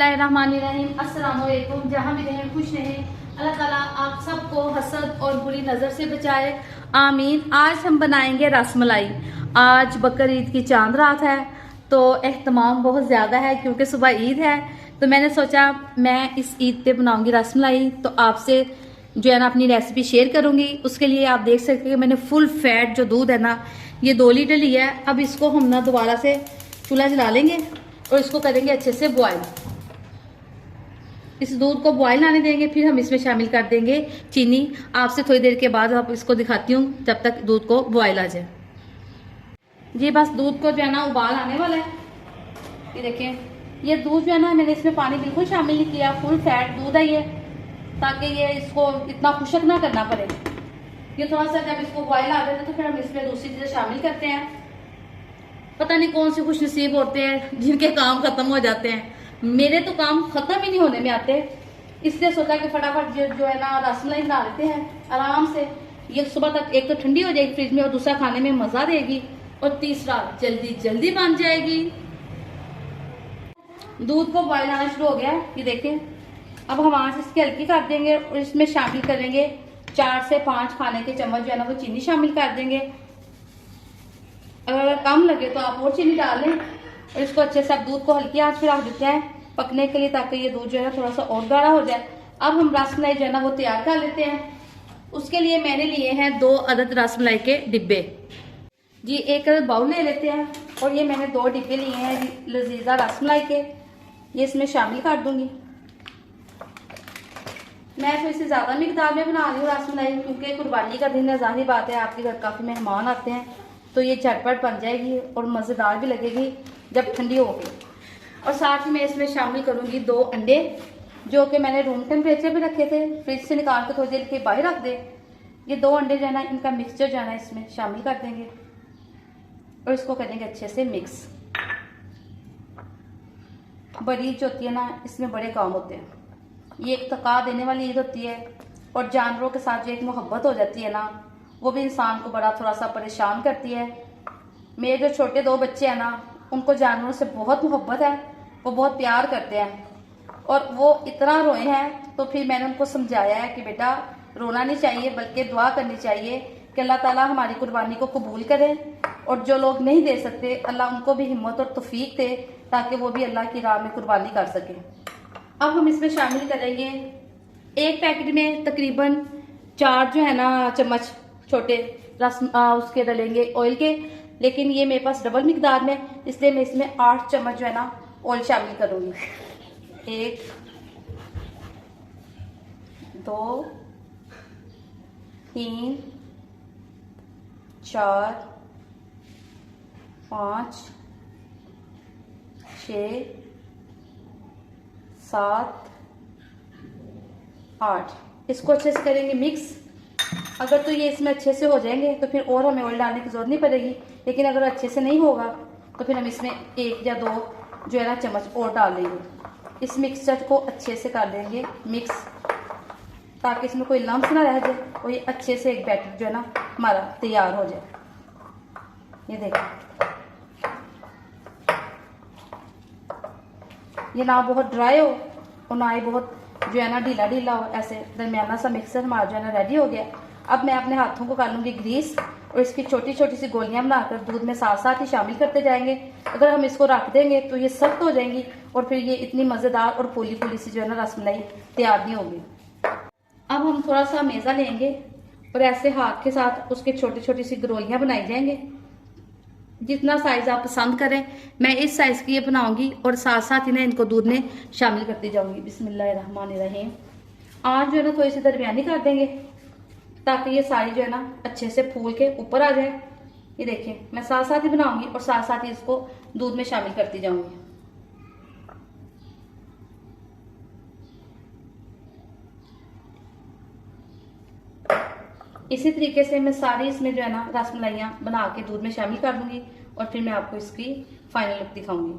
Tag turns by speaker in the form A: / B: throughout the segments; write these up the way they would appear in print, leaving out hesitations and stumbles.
A: बिस्मिल्लाहिर्रहमानिर्रहीम। अस्सलाम वालेकुम। जहाँ भी रहें खुश रहें। अल्लाह ताला आप सबको हसद और बुरी नज़र से बचाए, आमीन। आज हम बनाएंगे रसमलाई। आज बकर ईद की चांद रात है तो एहतमाम बहुत ज़्यादा है क्योंकि सुबह ईद है। तो मैंने सोचा मैं इस ईद पे बनाऊंगी रसमलाई, तो आपसे जो है ना अपनी रेसिपी शेयर करूंगी। उसके लिए आप देख सकते हैं मैंने फुल फैट जो दूध है ना, ये 2 लीटर लिया है। अब इसको हम ना दोबारा से चूल्हा जला लेंगे और इसको करेंगे अच्छे से बॉयल। इस दूध को बॉयल आने देंगे, फिर हम इसमें शामिल कर देंगे चीनी। आपसे थोड़ी देर के बाद आप इसको दिखाती हूँ जब तक दूध को बॉयल आ जाए। जी बस दूध को जो है ना उबाल आने वाला है। ये देखें, ये दूध जो है ना मैंने इसमें पानी बिल्कुल शामिल नहीं किया, फुल फैट दूध है ये, ताकि ये इसको इतना खुशक ना करना पड़े। ये थोड़ा सा जब इसको बॉयल आ जाए तो फिर हम इसमें दूसरी चीजें शामिल करते हैं। पता नहीं कौन से खुश नसीब होते हैं जिनके काम खत्म हो जाते हैं। मेरे तो काम खत्म ही नहीं होने में आते, इसलिए सोचा कि फटाफट जो है ना रसमलाई बना लेते हैं आराम से। ये सुबह तक एक तो ठंडी हो जाएगी फ्रिज में और दूसरा खाने में मजा देगी और तीसरा जल्दी जल्दी बन जाएगी। दूध को बॉयल आना शुरू हो गया, ये देखें। अब हम आंच इसकी हल्की कर देंगे और इसमें शामिल करेंगे 4 से 5 खाने के चम्मच जो है ना वो चीनी शामिल कर देंगे। अगर कम लगे तो आप और चीनी डाल लें और इसको अच्छे से अब दूध को हल्की आंच पे रख देते हैं पकने के लिए, ताकि ये दूध जो है ना थोड़ा सा और गाढ़ा हो जाए। अब हम रसमलाई जो है ना वो तैयार कर लेते हैं। उसके लिए मैंने लिए हैं 2 अदद रसमलाई के डिब्बे। जी एक बाउल ले लेते हैं और ये मैंने 2 डिब्बे लिए हैं लजीजा रसमलाई के, ये इसमें शामिल कर दूंगी। मैं तो इससे ज्यादा मिकदार में बना रही हूँ रसमलाई क्योंकि कुर्बानी का दिन है। जाहिर बात है आपके घर काफी मेहमान आते हैं तो ये झटपट बन जाएगी और मजेदार भी लगेगी जब ठंडी होगी। और साथ ही मैं इसमें शामिल करूंगी 2 अंडे जो कि मैंने रूम टेम्परेचर पे रखे थे, फ्रिज से निकाल के थोड़ी देर के बाहर रख दे। ये 2 अंडे जो है ना इनका मिक्सचर जो है ना इसमें शामिल कर देंगे और इसको करेंगे अच्छे से मिक्स। बड़ी ईद जो होती है ना इसमें बड़े काम होते हैं। ये एक तका देने वाली ईद होती है और जानवरों के साथ जो एक मोहब्बत हो जाती है ना वो भी इंसान को बड़ा थोड़ा सा परेशान करती है। मेरे जो छोटे 2 बच्चे हैं ना उनको जानवरों से बहुत मोहब्बत है, वो बहुत प्यार करते हैं और वो इतना रोए हैं तो फिर मैंने उनको समझाया है कि बेटा रोना नहीं चाहिए बल्कि दुआ करनी चाहिए कि अल्लाह ताला हमारी कुर्बानी को कबूल करे और जो लोग नहीं दे सकते अल्लाह उनको भी हिम्मत और तौफीक दे ताकि वो भी अल्लाह की राह में कुर्बानी कर सके। अब हम इसमें शामिल करेंगे एक पैकेट में तकरीबन 4 जो है ना चम्मच छोटे उसके डलेंगे ऑयल के, लेकिन ये मेरे पास डबल मिकदार में इसलिए मैं इसमें 8 चम्मच जो है ना ऑयल शामिल करूंगी। 1 2 3 4 5 6 7 8। इसको अच्छे से करेंगे मिक्स। अगर तो ये इसमें अच्छे से हो जाएंगे तो फिर और हमें ऑयल डालने की जरूरत नहीं पड़ेगी, लेकिन अगर अच्छे से नहीं होगा तो फिर हम इसमें 1 या 2 जो है ना चम्मच और डाल देंगे। इस मिक्सचर को अच्छे से कर देंगे मिक्स ताकि इसमें कोई लम्स ना रह जाए और ये अच्छे से एक बैटर जो है ना हमारा तैयार हो जाए। ये देखिए, ये ना बहुत ड्राई हो और ना ही बहुत जो है ना ढीला ढीला हो, ऐसे दरमियाना सा मिक्सर हमारा जो है ना रेडी हो गया। अब मैं अपने हाथों को कर लूंगी ग्रीस और इसकी छोटी छोटी सी गोलियां बनाकर दूध में साथ साथ ही शामिल करते जाएंगे। अगर हम इसको रख देंगे तो ये सख्त हो जाएंगी और फिर ये इतनी मजेदार और फूली फूली सी जो है ना रसमलाई तैयार नहीं होगी। अब हम थोड़ा सा मेज़ा लेंगे और ऐसे हाथ के साथ उसके छोटी छोटी सी गोलियां बनाई जाएंगे। जितना साइज आप पसंद करें मैं इस साइज की ये बनाऊंगी और साथ साथ ही ना इनको दूध में शामिल करती जाऊंगी। बिस्मिल्लाहिर्रहमानिर्रहीम। आज जो है ना थोड़ी सी दरमियानी कर देंगे ताकि ये सारी जो है ना अच्छे से फूल के ऊपर आ जाए। ये देखिए मैं साथ साथ ही बनाऊंगी और साथ साथ ही इसको दूध में शामिल करती जाऊंगी। इसी तरीके से मैं सारी इसमें जो है ना रसमलाइयाँ बना के दूध में शामिल कर दूंगी और फिर मैं आपको इसकी फाइनल लुक दिखाऊंगी।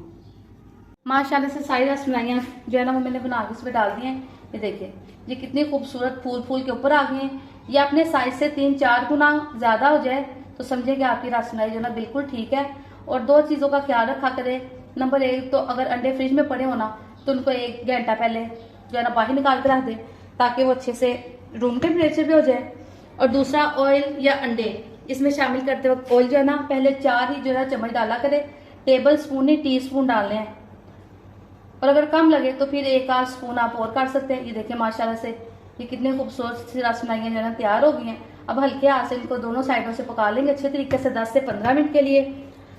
A: माशाल्लाह से सारी रसमलाइयाँ जो है ना वो मैंने बना के इसमें डाल दी हैं। ये देखिए ये कितनी खूबसूरत फूल फूल के ऊपर आ गई हैं। ये अपने साइज से 3-4 गुना ज्यादा हो जाए तो समझे कि आपकी रसमलाई जो है ना बिल्कुल ठीक है। और 2 चीजों का ख्याल रखा करें। नंबर 1 तो अगर अंडे फ्रिज में पड़े हो ना तो उनको 1 घंटा पहले जो है ना बाहर निकाल के रख दें, ताकि वो अच्छे से रूम टेम्परेचर पे हो जाए। और दूसरा, ऑयल या अंडे इसमें शामिल करते वक्त ऑयल जो है ना पहले 4 ही जो है चम्मच डाला करें, टेबल स्पून नहीं टीस्पून डालने हैं। और अगर कम लगे तो फिर 1 आध स्पून आप और कर सकते हैं। ये देखिए माशाल्लाह से ये कितने खूबसूरत सी रसमलाइयाँ जो है ना तैयार हो गई हैं। अब हल्के हाथ से इनको दोनों साइडों से पका लेंगे अच्छे तरीके से 10 से 15 मिनट के लिए,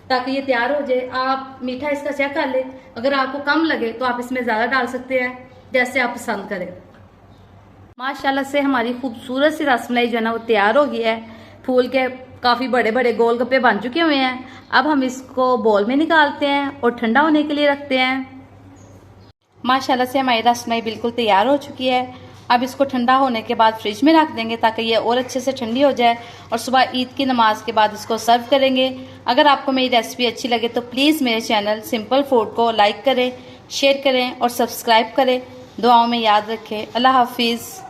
A: ताकि ये तैयार हो जाए। आप मीठा इसका चेक कर लें, अगर आपको कम लगे तो आप इसमें ज़्यादा डाल सकते हैं, जैसे आप पसंद करें। माशाल्लाह से हमारी खूबसूरत सी रसमलाई जो है ना वो तैयार हो गई है। फूल के काफ़ी बड़े बड़े गोल गप्पे बन चुके हुए हैं। अब हम इसको बोल में निकालते हैं और ठंडा होने के लिए रखते हैं। माशाल्लाह से हमारी रसमलाई बिल्कुल तैयार हो चुकी है। अब इसको ठंडा होने के बाद फ्रिज में रख देंगे, ताकि ये और अच्छे से ठंडी हो जाए, और सुबह ईद की नमाज के बाद इसको सर्व करेंगे। अगर आपको मेरी रेसिपी अच्छी लगे तो प्लीज़ मेरे चैनल सिंपल फूड को लाइक करें, शेयर करें और सब्सक्राइब करें। दुआओं में याद रखें। अल्लाह हाफिज़।